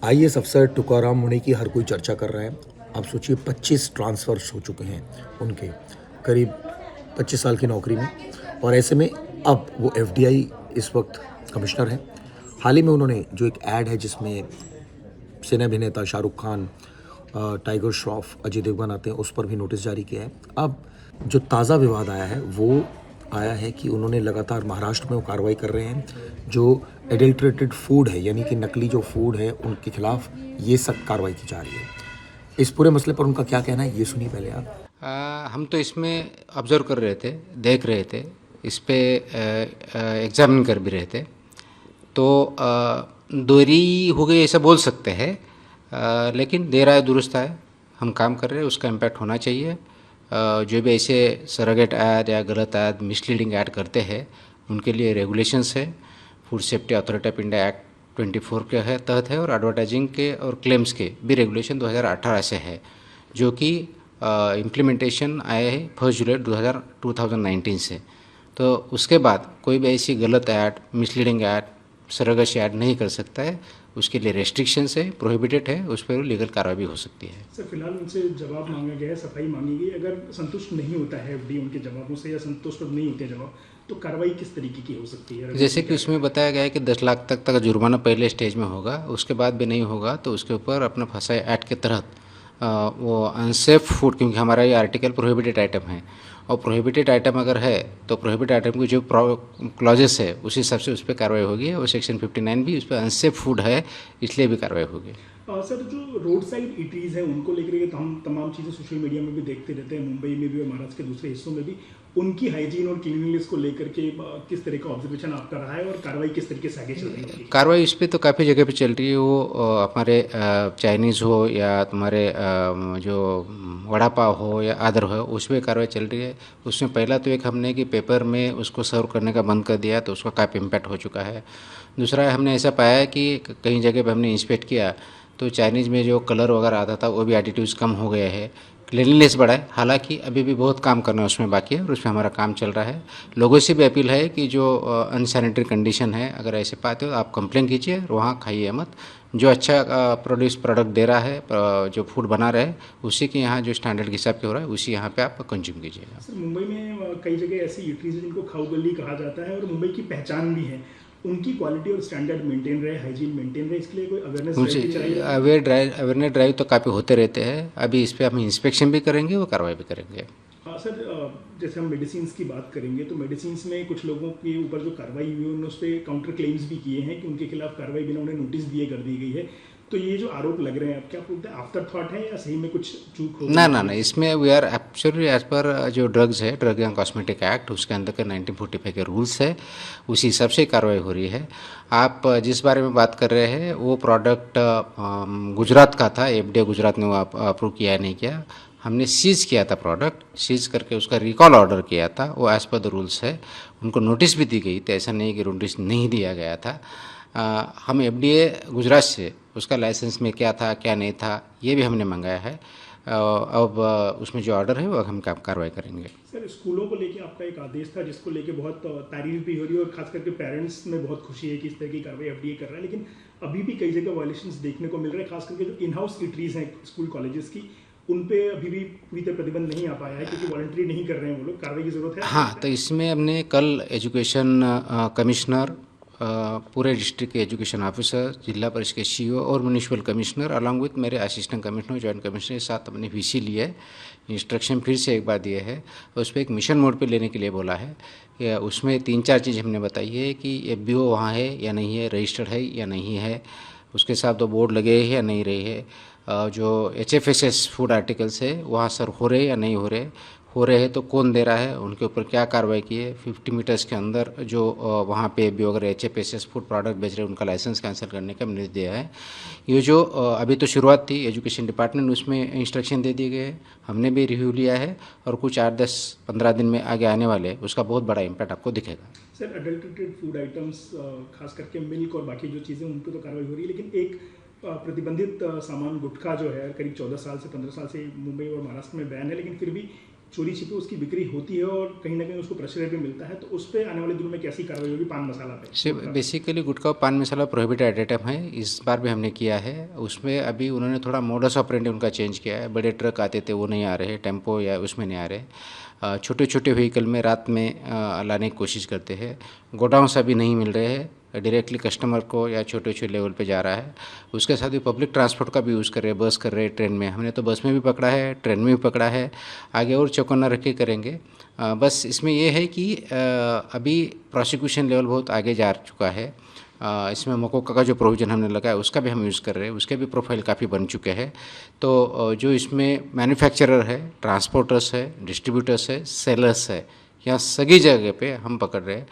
IAS अफसर तुकाराम मुंडे की हर कोई चर्चा कर रहा है। आप सोचिए 25 ट्रांसफ़र्स हो चुके हैं उनके, करीब 25 साल की नौकरी में, और ऐसे में अब वो एफडीआई इस वक्त कमिश्नर हैं। हाल ही में उन्होंने जो एक ऐड है जिसमें सिने अभिनेता शाहरुख खान, टाइगर श्रॉफ, अजय देवगन आते हैं, उस पर भी नोटिस जारी किया है। अब जो ताज़ा विवाद आया है वो आया है कि उन्होंने लगातार महाराष्ट्र में वो कार्रवाई कर रहे हैं, जो एडल्ट्रेटेड फूड है यानी कि नकली जो फूड है उनके खिलाफ ये सख्त कार्रवाई की जा रही है। इस पूरे मसले पर उनका क्या कहना है, ये सुनिए पहले आप। हम तो इसमें ऑब्ज़र्व कर रहे थे, देख रहे थे, इस पे एग्जामिन कर भी रहे थे। तो देरी हो गई ऐसा बोल सकते हैं, लेकिन देर आए दुरुस्त आए। हम काम कर रहे हैं, उसका इम्पैक्ट होना चाहिए। जो भी ऐसे सरोगेट ऐड या गलत ऐड, मिसलीडिंग ऐड करते हैं, उनके लिए रेगुलेशंस है। Food safety authority of India act 24 के है तहत है, और एडवर्टाइजिंग के और क्लेम्स के भी रेगुलेशन 2018 से है, जो कि इम्प्लीमेंटेशन आए हैं 1 जुलाई 2019 से। तो उसके बाद कोई भी ऐसी गलत add, misleading add, surrogacy add नहीं कर सकता है। उसके लिए रेस्ट्रिक्शंस है, प्रोहिबिटेड है, उस पर लीगल कार्रवाई भी हो सकती है। सर, फिलहाल उनसे जवाब मांगा गया है, सफाई मांगी गई। अगर संतुष्ट नहीं होता है एफडी उनके जवाबों से, या संतुष्ट नहीं होते जवाब, तो कार्रवाई किस तरीके की हो सकती है? जैसे कि उसमें बताया गया है कि 10 लाख तक जुर्माना पहले स्टेज में होगा, उसके बाद भी नहीं होगा तो उसके ऊपर अपना फसाई एक्ट के तहत वो अनसेफ फूड, क्योंकि हमारा ये आर्टिकल प्रोहिबिटेड आइटम है, और प्रोहिबिटेड आइटम अगर है तो प्रोहिबिटेड आइटम की जो क्लॉजेस है उस हिसाब से उस पर कार्रवाई होगी, और सेक्शन 59 भी उस पर अनसेफ फूड है, इसलिए भी कार्रवाई होगी। सर, जो रोड साइड ईटरीज हैं उनको लेकर के तो हम तमाम चीज़ें सोशल मीडिया में भी देखते रहते हैं, मुंबई में भी और महाराष्ट्र के दूसरे हिस्सों में भी। उनकी हाइजीन और क्लीनलीनेस को लेकर के किस तरह का ऑब्जर्वेशन आपका रहा है, और कार्रवाई किस तरीके से आगे चल रही है? कार्रवाई इस पर तो काफ़ी जगह पे चल रही है। वो हमारे चाइनीज़ हो या तुम्हारे जो वड़ा पाव हो या अदर हो, उसमें कार्रवाई चल रही है। उसमें पहला तो एक हमने कि पेपर में उसको सर्व करने का बंद कर दिया, तो उसका काफ़ी इम्पैक्ट हो चुका है। दूसरा, हमने ऐसा पाया है कि कई जगह पे हमने इंस्पेक्ट किया तो चाइनीज़ में जो कलर वगैरह आता था वो भी एडिटिव्स कम हो गया है, क्लीनलीनेस बढ़ा है। हालांकि अभी भी बहुत काम करना उसमें बाकी है, और उसमें हमारा काम चल रहा है। लोगों से भी अपील है कि जो अनसैनिटरी कंडीशन है, अगर ऐसे पाते हो आप कंप्लेन कीजिए, और वहाँ खाइए मत। जो अच्छा प्रोडक्ट दे रहा है, जो फूड बना रहे हैं, उसी के यहाँ जो स्टैंडर्ड के हिसाब से हो रहा है, उसी यहाँ पे आप कंज्यूम कीजिएगा। सर, मुंबई में कई जगह ऐसी ईटरीज हैं जिनको खाऊ गली कहा जाता है, और मुंबई की पहचान भी है। उनकी क्वालिटी और स्टैंडर्ड मेंटेन रहे, हाइजीन मेंटेन रहे, इसके लिए कोई अवेयरनेस चलाइए? अवेयरनेस ड्राइव तो काफ़ी होते रहते हैं। अभी इस पर हम इंस्पेक्शन भी करेंगे, वो कार्रवाई भी करेंगे। सर, जैसे हम मेडिसिन की बात करेंगे तो मेडिसिन में कुछ लोगों के ऊपर जो कार्रवाई हुई है उन्होंने उस पर काउंटर क्लेम्स भी किए हैं कि उनके खिलाफ कार्रवाई बिना उन्हें नोटिस दिए कर दी गई है। तो ये जो आरोप लग रहे हैं, आप क्या बोलते हैं, आफ्टर थॉट है या सही में कुछ चूक हो? ना, इसमें we are absolutely as per जो ड्रग्स है, ड्रग एंड कॉस्मेटिक एक्ट, उसके अंदर के 1945 के रूल्स है, उसी हिसाब से कार्रवाई हो रही है। आप जिस बारे में बात कर रहे हैं वो प्रोडक्ट गुजरात का था, एफडीए गुजरात ने वो अप्रूव किया है नहीं किया। हमने सीज किया था प्रोडक्ट, सीज करके उसका रिकॉल ऑर्डर किया था, वो एज़ पर द रूल्स है। उनको नोटिस भी दी गई थी, ऐसा नहीं कि नोटिस नहीं दिया गया था। हम एफडीए गुजरात से उसका लाइसेंस में क्या था क्या नहीं था ये भी हमने मंगाया है। अब उसमें जो ऑर्डर है वो हम कार्रवाई करेंगे। सर, स्कूलों को लेके आपका एक आदेश था जिसको लेके बहुत तारीफ भी हो रही है, और खास करके पेरेंट्स में बहुत खुशी है कि इस तरह की कार्रवाई एफडीए कर रहा है, लेकिन अभी भी कई जगह वायलेशंस देखने को मिल रहे हैं। खास करके जो इन हाउस ईटरीज हैं स्कूल कॉलेजेस की, उन पे अभी भी पूरी तरह प्रतिबंध नहीं आ पाया है, क्योंकि वॉलंटरी नहीं कर रहे हैं वो लोग। कार्रवाई की जरूरत है? हाँ, तो इसमें हमने कल एजुकेशन कमिश्नर, पूरे डिस्ट्रिक्ट के एजुकेशन ऑफिसर, जिला परिषद के सीईओ और म्यूनिसिपल कमिश्नर अलॉन्ग विथ मेरे असिस्टेंट कमिश्नर, जॉइंट कमिश्नर के साथ अपने वीसी लिए, इंस्ट्रक्शन फिर से एक बार दिए है, और उस पर एक मिशन मोड पे लेने के लिए बोला है। कि उसमें 3-4 चीज़ हमने बताई है कि एफबीओ वहाँ है या नहीं है, रजिस्टर्ड है या नहीं है, उसके साथ तो बोर्ड लगे हैं या नहीं रहे है, जो एचएफएसएस फूड आर्टिकल्स है वहाँ सर हो रहे या नहीं हो रहे हैं तो कौन दे रहा है, उनके ऊपर क्या कार्रवाई की है। 50 मीटर्स के अंदर जो वहाँ पे भी अगर एचएफएसएस फूड प्रोडक्ट बेच रहे हैं उनका लाइसेंस कैंसिल करने का निर्देश दिया है। ये जो अभी तो शुरुआत थी, एजुकेशन डिपार्टमेंट उसमें इंस्ट्रक्शन दे दिए गए, हमने भी रिव्यू लिया है, और कुछ 8-10-15 दिन में आगे आने वाले उसका बहुत बड़ा इम्पैक्ट आपको दिखेगा। सर, अडल्ट्रेटेड फूड आइटम्स, खास करके मिल्क और बाकी जो चीज़ें, उन पर तो कार्रवाई हो रही है, लेकिन एक प्रतिबंधित सामान गुटखा जो है, करीब 14 साल से 15 साल से मुंबई और महाराष्ट्र में बैन है, लेकिन फिर भी चोरी छिपे उसकी बिक्री होती है और कहीं ना कहीं उसको प्रेशर भी मिलता है, तो उस पर आने वाले दिनों में कैसी कार्रवाई होगी पान मसाला पे? से बेसिकली गुटखा और पान मसाला प्रोहिबिटेड आइटम है, इस बार भी हमने किया है। उसमें अभी उन्होंने थोड़ा मोडस ऑपरेंडी उनका चेंज किया है। बड़े ट्रक आते थे वो नहीं आ रहे, टेम्पो या उसमें नहीं आ रहे, छोटे छोटे व्हीकल में रात में लाने की कोशिश करते हैं। गोडाउन अभी नहीं मिल रहे हैं, डायरेक्टली कस्टमर को या छोटे छोटे लेवल पे जा रहा है। उसके साथ ही पब्लिक ट्रांसपोर्ट का भी यूज़ कर रहे हैं, बस कर रहे हैं, ट्रेन में। हमने तो बस में भी पकड़ा है, ट्रेन में भी पकड़ा है, आगे और चौकन्ना रख के करेंगे। बस इसमें यह है कि अभी प्रोसिक्यूशन लेवल बहुत आगे जा चुका है। इसमें मकोका का जो प्रोविज़न हमने लगाया उसका भी हम यूज़ कर रहे हैं, उसके भी प्रोफाइल काफ़ी बन चुके हैं। तो जो इसमें मैन्युफैक्चरर है, ट्रांसपोर्टर्स है, डिस्ट्रीब्यूटर्स है, सेलर्स है, यहाँ सभी जगह पे हम पकड़ रहे हैं।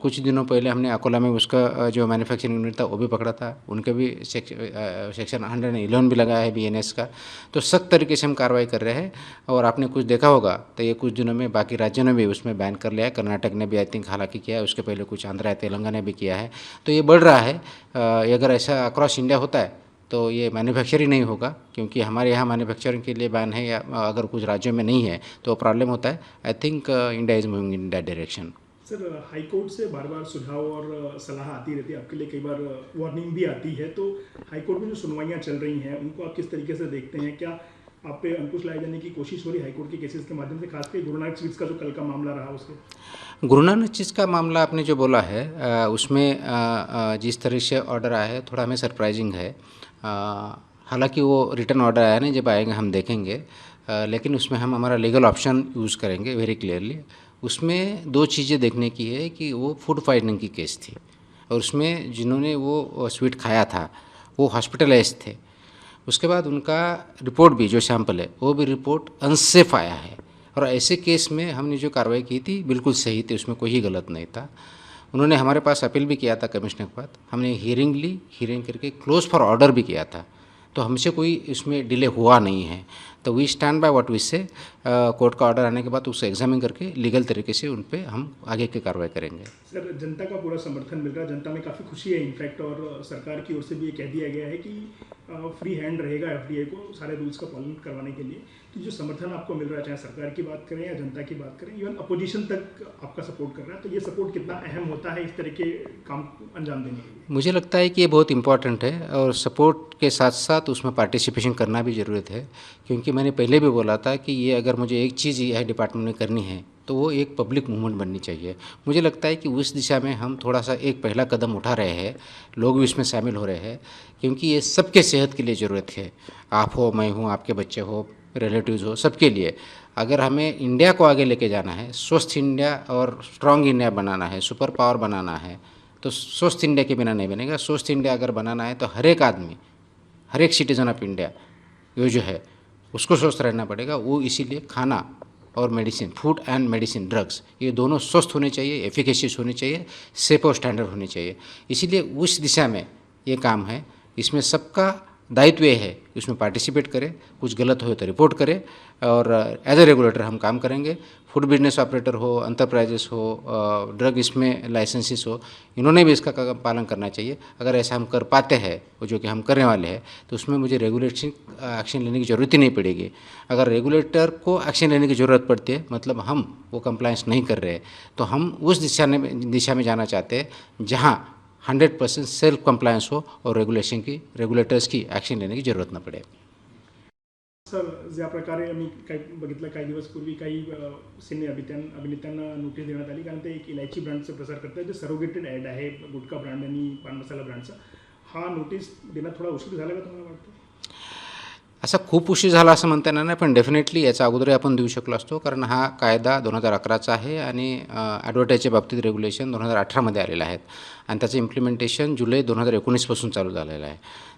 कुछ दिनों पहले हमने अकोला में उसका जो मैन्युफैक्चरिंग यूनिट था वो भी पकड़ा था, उनके भी सेक्शन 111 भी लगाया है बीएनएस का। तो सख्त तरीके से हम कार्रवाई कर रहे हैं। और आपने कुछ देखा होगा तो ये कुछ दिनों में बाकी राज्यों ने भी उसमें बैन कर लिया है। कर्नाटक ने भी आई थिंक हालांकि किया है, उसके पहले कुछ आंध्र या तेलंगाना ने भी किया है। तो ये बढ़ रहा है। ये अगर ऐसा अक्रॉस इंडिया होता है तो ये मैन्युफैक्चरिंग नहीं होगा, क्योंकि हमारे यहाँ मैन्युफैक्चरिंग के लिए बैन है, या अगर कुछ राज्यों में नहीं है तो प्रॉब्लम होता है। I think India is moving in that direction. Sir, high court से बार बार सुझाव और सलाह आती रहती है, आपके लिए कई बार वार्निंग भी आती है, तो हाई कोर्ट में जो सुनवाइयाँ चल रही हैं उनको आप किस तरीके से देखते हैं? क्या आप पे अंकुश लाए जाने की कोशिश हो रही है हाई कोर्ट के केसेस के माध्यम से, खासकर गुरु नानक स्वीट्स का जो कल का मामला रहा उसके? गुरु नानक चीज़ का मामला आपने जो बोला है, उसमें जिस तरह से ऑर्डर आया है थोड़ा हमें सरप्राइजिंग है। हालांकि वो रिटर्न ऑर्डर आया नहीं, जब आएगा हम देखेंगे, लेकिन उसमें हम हमारा लीगल ऑप्शन यूज़ करेंगे वेरी क्लियरली। उसमें दो चीज़ें देखने की है कि वो फूड पॉइजनिंग की केस थी, और उसमें जिन्होंने वो स्वीट खाया था वो हॉस्पिटलाइज थे। उसके बाद उनका रिपोर्ट भी जो सैंपल है वो भी रिपोर्ट अनसेफ आया है। और ऐसे केस में हमने जो कार्रवाई की थी बिल्कुल सही थी, उसमें कोई गलत नहीं था। उन्होंने हमारे पास अपील भी किया था कमिश्नर के पास, हमने हियरिंग ली, हियरिंग करके क्लोज फॉर ऑर्डर भी किया था। तो हमसे कोई इसमें डिले हुआ नहीं है। तो we stand by what we say. Court का ऑर्डर आने के बाद उसे एग्जामिन करके लीगल तरीके से उन पर हम आगे की कार्रवाई करेंगे। सर, जनता का पूरा समर्थन मिल रहा है, जनता में काफ़ी खुशी है इनफैक्ट, और सरकार की ओर से भी ये कह दिया गया है कि फ्री हैंड रहेगा एफडीए को सारे रूल्स का पालन करवाने के लिए। तो जो समर्थन आपको मिल रहा है, चाहे सरकार की बात करें या जनता की बात करें, इवन अपोजिशन तक आपका सपोर्ट कर रहा है, तो ये सपोर्ट कितना अहम होता है इस तरह के काम अंजाम देने के लिए? मुझे लगता है कि ये बहुत इंपॉर्टेंट है, और सपोर्ट के साथ साथ उसमें पार्टिसिपेशन करना भी ज़रूरत है। क्योंकि मैंने पहले भी बोला था कि ये अगर मुझे एक चीज़ यह डिपार्टमेंट में करनी है तो वो एक पब्लिक मूवमेंट बननी चाहिए। मुझे लगता है कि उस दिशा में हम थोड़ा सा एक पहला कदम उठा रहे हैं, लोग भी इसमें शामिल हो रहे हैं, क्योंकि ये सबके सेहत के लिए ज़रूरत है। आप हो, मैं हूँ, आपके बच्चे हो, रिलेटिव्स हो, सबके लिए। अगर हमें इंडिया को आगे लेके जाना है, स्वस्थ इंडिया और स्ट्रॉन्ग इंडिया बनाना है, सुपर पावर बनाना है, तो स्वस्थ इंडिया के बिना नहीं बनेगा। स्वस्थ इंडिया अगर बनाना है तो हर एक आदमी, हर एक सिटीज़न ऑफ इंडिया ये जो है उसको स्वस्थ रहना पड़ेगा। वो इसीलिए खाना और medicine, food and medicine, drugs, ये दोनों स्वस्थ होने चाहिए, एफिकेशियस होने चाहिए, सेफ और स्टैंडर्ड होने चाहिए। इसीलिए उस दिशा में ये काम है। इसमें सबका दायित्व ये है उसमें पार्टिसिपेट करें, कुछ गलत हो तो रिपोर्ट करें, और एज ए रेगुलेटर हम काम करेंगे। फूड बिजनेस ऑपरेटर हो, एंटरप्राइजेस हो, ड्रग इसमें लाइसेंसेस हो, इन्होंने भी इसका पालन करना चाहिए। अगर ऐसा हम कर पाते हैं, वो जो कि हम करने वाले हैं, तो उसमें मुझे रेगुलेशन एक्शन लेने की ज़रूरत ही नहीं पड़ेगी। अगर रेगुलेटर को एक्शन लेने की ज़रूरत पड़ती है, मतलब हम वो कंप्लायंस नहीं कर रहे, तो हम उस दिशा में जाना चाहते हैं जहाँ 100% सेल्फ कंप्लायंस हो और रेग्युलेटर्स की ॲक्शन लेण्याची जरूरत न पडे। सर, ज्या प्रकारे आम्ही बघितलं काही दिवस पूर्वी काही सिने अभिनेत्यांना नोटीस देण्यात आली, कारण ते एक इलायची ब्रँडचा प्रसार करतात, जे सरोगेटेड ॲड आहे गुटखा ब्रँड आणि पान मसाला ब्रँडचा. हा नोटीस देण्यात थोडा उशीर झाला का तुम्हाला वाटतं? असा खूप उशीर झाला असं म्हणता येणार नाही, पण डेफिनेटली याचा अगोदरही आपण देऊ शकलो असतो, कारण हा कायदा 2011चा आहे आणि ॲडव्हर्टाईजच्या बाबतीत रेग्युलेशन 2018मध्ये आलेलं आहेत, आणि त्याचं इम्प्लिमेंटेशन जुलै 2019पासून चालू झालेलं आहे.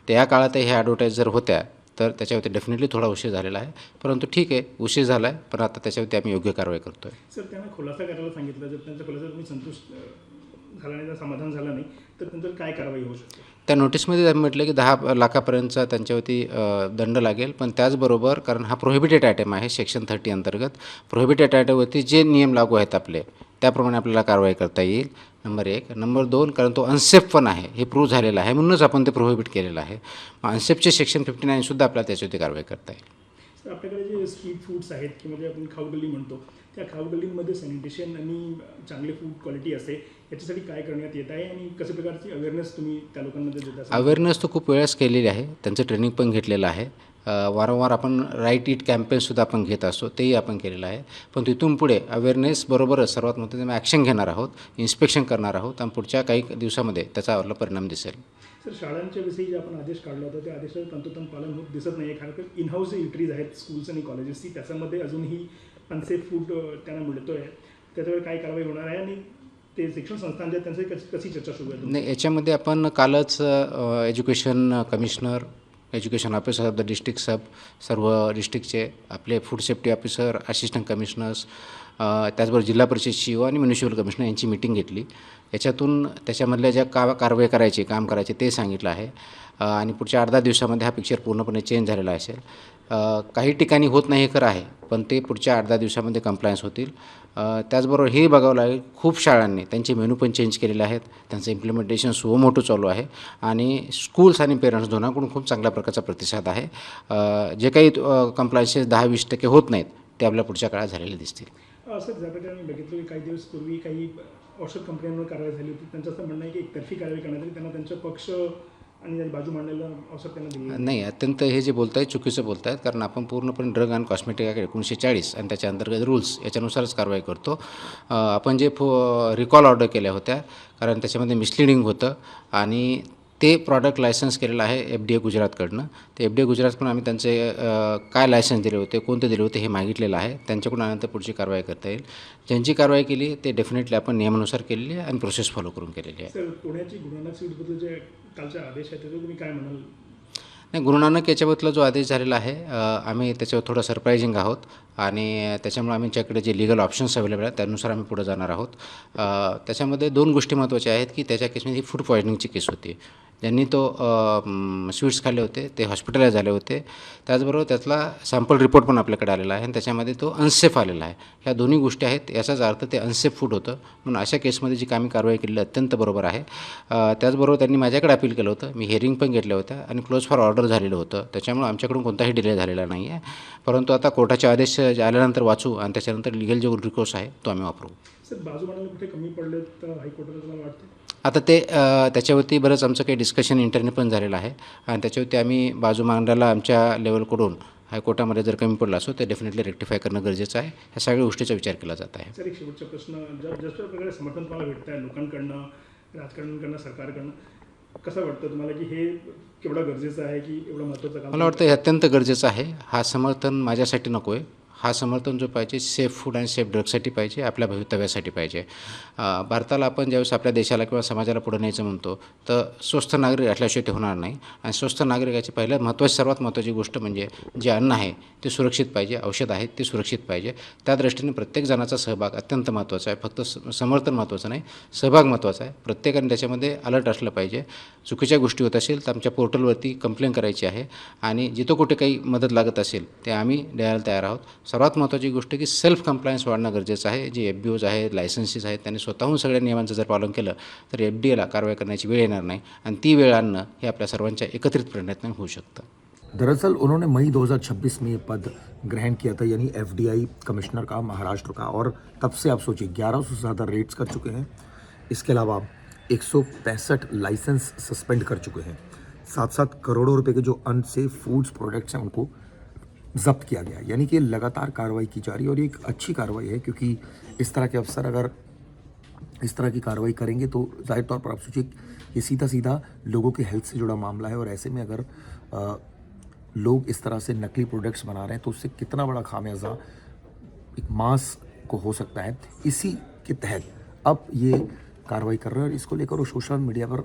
तर या काळात हे ॲडव्हर्टाईज जर होत्या तर त्याच्यावरती डेफिनेटली थोडा उशीर झालेला आहे, परंतु ठीक आहे, उशीर झाला आहे, पण आता त्याच्यावरती आम्ही योग्य कारवाई करतो आहे. सर, त्यांना खुलासा करायला सांगितलं, जर त्यांचा खुलासा तुम्ही संतुष्ट झाला नाही, समाधान झालं नाही, तर त्यांच्यावर काय कारवाई होऊ शकते? त्या नोटीसमध्ये आम्ही म्हटलं की 10 लाखापर्यंतचा त्यांच्यावरती दंड लागेल, पण त्याचबरोबर कारण हा प्रोहिबिटेड आयटम आहे सेक्शन 30 अंतर्गत, प्रोहिबिटेड आयटमवरती जे नियम लागू आहेत आपले त्याप्रमाणे आपल्याला कारवाई करता येईल. नंबर 1. नंबर 2, कारण तो अनसेफ पण आहे, हे प्रूव्ह झालेलं आहे, म्हणूनच आपण ते प्रोहिबिट केलेलं आहे. अनसेफचे सेक्शन 59 सुद्धा आपल्याला त्याच्यावरती कारवाई करता येईल. तर आपल्याकडे जे स्ट्रीट फूड्स आहेत किंवा जे आपण खाऊगल्ली म्हणतो त्या खाऊगल्लींमध्ये सॅनिटेशन आणि चांगले फूड क्वालिटी असते याच्यासाठी काय करण्यात येत आहे आणि कशा प्रकारची अवेअरनेस तुम्ही त्या लोकांमध्ये देता? अवेअरनेस तर खूप वेळेस केलेली आहे, त्यांचं ट्रेनिंग पण घेतलेलं आहे. वारंवार आपण राईट इट कॅम्पेनसुद्धा आपण घेत असतो, तेही आपण केलेलं आहे. पण तिथून पुढे अवेअरनेस बरोबरच सर्वात महत्त्वाचं ॲक्शन घेणार आहोत, इन्स्पेक्शन करणार आहोत आणि पुढच्या काही दिवसामध्ये त्याचा आपला परिणाम दिसेल. सर, शाळांच्या विषयी जे आपण आदेश काढला होता त्या आदेशाचं तंतोतंत पालन होत दिसत नाही आहे, कारण की इन हाऊस जे एंट्रीज आहेत स्कूल्स आणि कॉलेजेसची त्याच्यामध्ये अजूनही अनसेफ फूड त्यांना मिळतो आहे. त्याच्यावर काय कारवाई होणार आहे आणि ते शिक्षण संस्थान जे आहेत त्यांची कशी चर्चा सुरू आहे? नाही, याच्यामध्ये आपण कालच education commissioner, education officer of the district सर्व डिस्ट्रिक्टचे आपले food safety officer, assistant commissioners, त्याचबरोबर जिल्हा परिषद CEO आणि म्युनिसिपल कमिशनर यांची मीटिंग घेतली. याच्यातून त्याच्यामधल्या ज्या कारवाई करायची, काम करायचे ते सांगितलं आहे आणि पुढच्या 8-10 दिवसामध्ये हा पिक्चर पूर्णपणे चेंज झालेला असेल. काही ठिकाणी होत नाही हे खरं आहे, पण ते पुढच्या 8-10 दिवसामध्ये कंप्लायन्स होतील. त्याचबरोबर हे बघावं लागेल, खूप शाळांनी त्यांचे मेनू पण चेंज केलेले आहेत, त्यांचं इम्प्लिमेंटेशन सुमोटो चालू आहे आणि स्कूल्स आणि पेरेंट्स दोनांकडून खूप चांगल्या प्रकारचा प्रतिसाद आहे. जे काही कंप्लायन्सेस 10-20% होत नाहीत ते आपल्या पुढच्या काळात झालेले दिसतील. सर, ज्या प्रकारे मी बघितलं की काही दिवस पूर्वी काही औषध कंपन्यांवर कारवाई झाली होती, त्यांचं असं म्हणणं आहे की एकतर्फी कारवाई करण्यात आली, त्यांना त्यांचा पक्ष आणि त्याची बाजू मांडायला औषध त्यांना दिली नाही, अत्यंत हे जे बोलत आहेत चुकीचं बोलत आहेत, कारण आपण पूर्णपणे ड्रग अँड कॉस्मेटिक ॲक्ट 1940 आणि त्याच्या अंतर्गत रूल्स याच्यानुसारच कारवाई करतो. आपण जे रिकॉल ऑर्डर केल्या होत्या, कारण त्याच्यामध्ये मिसलिडिंग होतं आणि ते प्रॉडक्ट लायसन्स केलेलं आहे FDA गुजरातकडनं. ते FDA गुजरातकडून आम्ही त्यांचे काय लायसन्स दिले होते, कोणते दिले होते हे मागितलेलं आहे. त्यांच्याकडून आल्यानंतर पुढची कारवाई करता येईल. ज्यांची कारवाई केली ते डेफिनेटली आपण नियमानुसार केलेली आहे आणि प्रोसेस फॉलो करून केलेली आहे. सर, पुण्याची गुरु नानक स्वीटबद्दल जे कालचे आदेश आहेत त्याच्यावर तुम्ही काय म्हणाल? नाही, गुरु नानक याच्याबद्दल जो आदेश झालेला आहे, आम्ही त्याच्यावर थोडं सरप्रायझिंग आहोत आणि त्याच्यामुळे आमच्याकडे जे लीगल ऑप्शन्स अवेलेबल आहेत त्यानुसार आम्ही पुढे जाणार आहोत. त्याच्यामध्ये 2 गोष्टी महत्त्वाच्या आहेत की त्याच्या केसमध्ये ही फूड पॉयझनिंगची केस होती. ज्यांनी तो स्वीट्स खाल्ले होते ते हॉस्पिटलाइज झाले होते. त्याचबरोबर त्यातला सॅम्पल रिपोर्ट पण आपल्याकडे आलेला आहे आणि त्याच्यामध्ये तो अनसेफ आलेला आहे. ह्या दोन्ही गोष्टी आहेत, याचाच अर्थ ते अनसेफ फूड होतं. म्हणून अशा केसमध्ये जी आम्ही कारवाई केलेली अत्यंत बरोबर आहे. त्याचबरोबर त्यांनी माझ्याकडे अपील केलं होतं, मी हिअरिंग पण घेतल्या होत्या आणि क्लोज फॉर ऑर्डर झालेलं होतं. त्याच्यामुळे आमच्याकडून कोणताही डिले झालेला नाही आहे. परंतु आता कोर्टाचे आदेश आल्यानंतर वाचू आणि त्याच्यानंतर लिगल जो रिकोर्स आहे तो आम्ही वापरू. सर, बाजू मांडायला कुठे कमी पडले तर हायकोर्टाला तुम्हाला वाटतं? आता ते त्याच्यावरती बरंच आमचं काही डिस्कशन इंटरने पण झालेलं आहे आणि त्याच्यावरती आम्ही बाजू मांडायला आमच्या लेवलकडून हायकोर्टामध्ये जर कमी पडला असो तर डेफिनेटली रेक्टिफाय करणं गरजेचं आहे. ह्या सगळ्या गोष्टीचा विचार केला जात आहे. सर, एक शेवटचा प्रश्न, जशा प्रकारे समर्थन तुम्हाला भेटतं आहे लोकांकडनं, राजकारण्यांकडनं, सरकारकडनं, कसं वाटतं तुम्हाला की हे केवढं गरजेचं आहे की एवढं महत्त्वाचं काम? मला वाटतं हे अत्यंत गरजेचं आहे. हा समर्थन माझ्यासाठी नको आहे, हा समर्थन जो पाहिजे सेफ फूड आणि सेफ ड्रग्ससाठी पाहिजे, आपल्या भवितव्यासाठी पाहिजे. भारताला आपण ज्यावेळेस आपल्या देशाला किंवा समाजाला पुढे न्यायचं म्हणतो तर स्वस्थ नागरिक असल्याशिवाय ते होणार नाही आणि स्वस्थ नागरिकाची सर्वात महत्त्वाची गोष्ट म्हणजे जे अन्न आहे ते सुरक्षित पाहिजे, औषध आहेत ते सुरक्षित पाहिजे. त्या दृष्टीने प्रत्येक जणाचा सहभाग अत्यंत महत्त्वाचा आहे. फक्त समर्थन महत्त्वाचं नाही, सहभाग महत्त्वाचा आहे. प्रत्येकाने त्याच्यामध्ये अलर्ट असलं पाहिजे. चुकीच्या गोष्टी होत असेल तर आमच्या पोर्टलवरती कंप्लेन करायची आहे आणि जिथं कुठे काही मदत लागत असेल ते आम्ही द्यायला तयार आहोत. सर्वात महत्त्वाची गोष्ट की सेल्फ कंप्लायन्स वाढणं गरजेचं आहे. जे FBOs आहेत, लायसन्सेस आहेत, त्यांनी स्वतःहून सगळ्या नियमांचं जर पालन केलं तर FDAला कारवाई करण्याची वेळ येणार नाही आणि ती वेळ आणणं हे आपल्या सर्वांच्या एकत्रित प्रयत्नाने होऊ शकतं. दरअसल उन्होंने मई 2026 में ये पद ग्रहण किया था, यानी FDI कमिश्नर का महाराष्ट्र का, और तब से आप सोचिए 1100 से ज़्यादा रेड्स कर चुके हैं. इसके अलावा 165 लाइसेंस सस्पेंड कर चुके हैं. 7-7 करोड़ों रुपए के जो अनसेफ फूड्स प्रोडक्ट्स हैं उनको जब्त किया गया. यानी कि लगातार कार्रवाई की जा रही है और ये एक अच्छी कार्रवाई है, क्योंकि इस तरह के अफसर अगर इस तरह की कार्रवाई करेंगे तो जाहिर तौर पर आप सोचिए ये सीधा सीधा लोगों के हेल्थ से जुड़ा मामला है और ऐसे में अगर लोग इस तरह से नकली प्रोडक्ट्स बना रहे हैं तो उससे कितना बड़ा खामियाजा एक मास को हो सकता है. इसी के तहत अब ये कार्रवाई कर रहे हैं और इसको लेकर वो सोशल मीडिया पर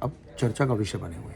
अब चर्चा का विषय बने हुए हैं.